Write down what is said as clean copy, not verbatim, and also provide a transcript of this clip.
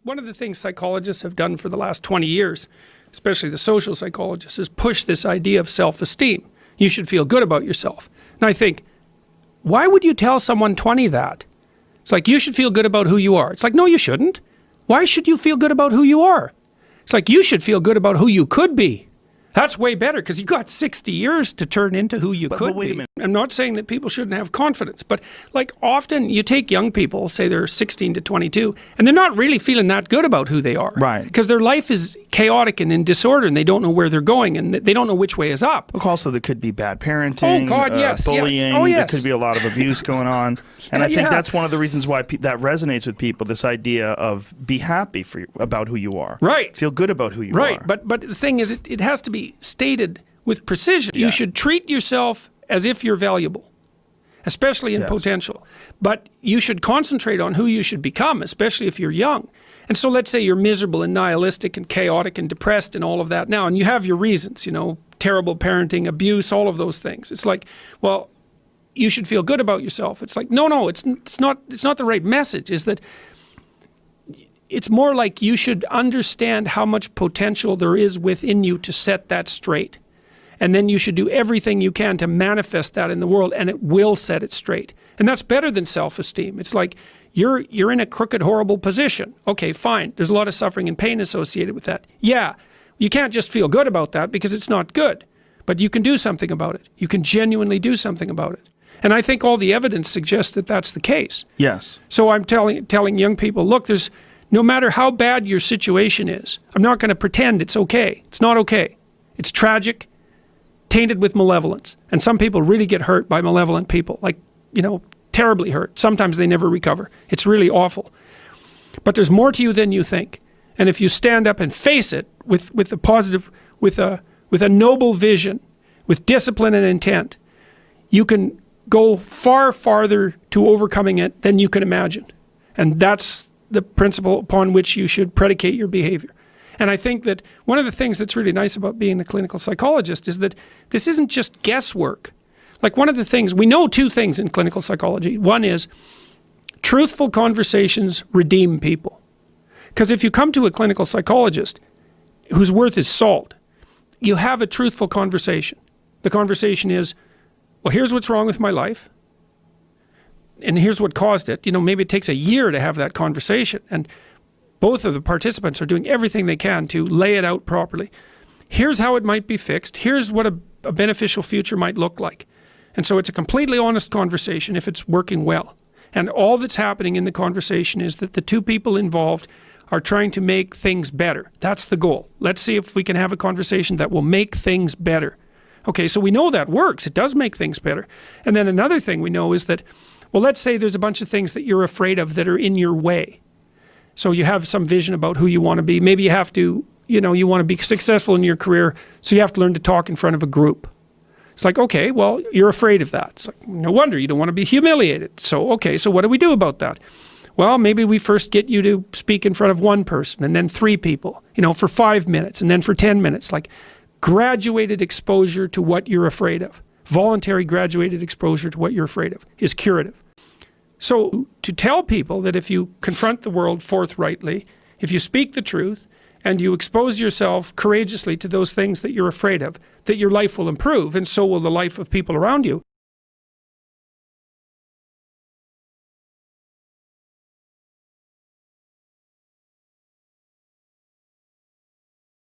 One of the things psychologists have done for the last 20 years, especially the social psychologists, is push this idea of self-esteem. You should feel good about yourself. And I think, why would you tell someone 20 that? It's like, you should feel good about who you are. It's like, no, you shouldn't. Why should you feel good about who you are? It's like, you should feel good about who you could be. That's way better, because you got 60 years to turn into who you could be. I'm not saying that people shouldn't have confidence, but like often you take young people, say they're 16 to 22, and they're not really feeling that good about who they are. Right. Because their life is chaotic and in disorder, and they don't know where they're going, and they don't know which way is up. Also, there could be bad parenting, bullying, Oh, yes. There could be a lot of abuse going on. And I think that's one of the reasons why that resonates with people, this idea of be happy about who you are. Right. Feel good about who you are. Right, but the thing is, it has to be stated with precision. You should treat yourself as if you're valuable, especially in potential. But you should concentrate on who you should become, especially if you're young. And so let's say you're miserable and nihilistic and chaotic and depressed and all of that now, and you have your reasons, you know, terrible parenting, abuse, all of those things. It's like, well, you should feel good about yourself. It's like, no, it's not the right message. Is that it's more like you should understand how much potential there is within you to set that straight. And then you should do everything you can to manifest that in the world, and it will set it straight. And that's better than self-esteem. It's like you're in a crooked, horrible position. Okay, fine. There's a lot of suffering and pain associated with that. Yeah, you can't just feel good about that because it's not good. But you can do something about it. You can genuinely do something about it. And I think all the evidence suggests that that's the case. Yes. So I'm telling young people, look, no matter how bad your situation is, I'm not going to pretend it's okay. It's not okay. It's tragic, tainted with malevolence. And some people really get hurt by malevolent people, like, you know, terribly hurt. Sometimes they never recover. It's really awful. But there's more to you than you think. And if you stand up and face it with a positive, with a noble vision, with discipline and intent, you can go far farther to overcoming it than you can imagine. And that's the principle upon which you should predicate your behavior. And I think that one of the things that's really nice about being a clinical psychologist is that this isn't just guesswork. Like, one of the things, we know two things in clinical psychology. One is truthful conversations redeem people. Because if you come to a clinical psychologist whose worth is salt, you have a truthful conversation. The conversation is, well, here's what's wrong with my life, and here's what caused it. You know, maybe it takes a year to have that conversation, and both of the participants are doing everything they can to lay it out properly. Here's how it might be fixed. Here's what a beneficial future might look like. And so it's a completely honest conversation if it's working well. And all that's happening in the conversation is that the two people involved are trying to make things better. That's the goal. Let's see if we can have a conversation that will make things better. Okay, so we know that works. It does make things better. And then another thing we know is that, well, let's say there's a bunch of things that you're afraid of that are in your way. So you have some vision about who you want to be. Maybe you have to, you know, you want to be successful in your career, so you have to learn to talk in front of a group. It's like, okay, well, you're afraid of that. It's like, no wonder you don't want to be humiliated. So, okay, so what do we do about that? Well, maybe we first get you to speak in front of one person, and then 3 people, you know, for 5 minutes, and then for 10 minutes. Like, graduated exposure to what you're afraid of. Voluntary graduated exposure to what you're afraid of is curative. So to tell people that if you confront the world forthrightly, if you speak the truth, and you expose yourself courageously to those things that you're afraid of, that your life will improve, and so will the life of people around you.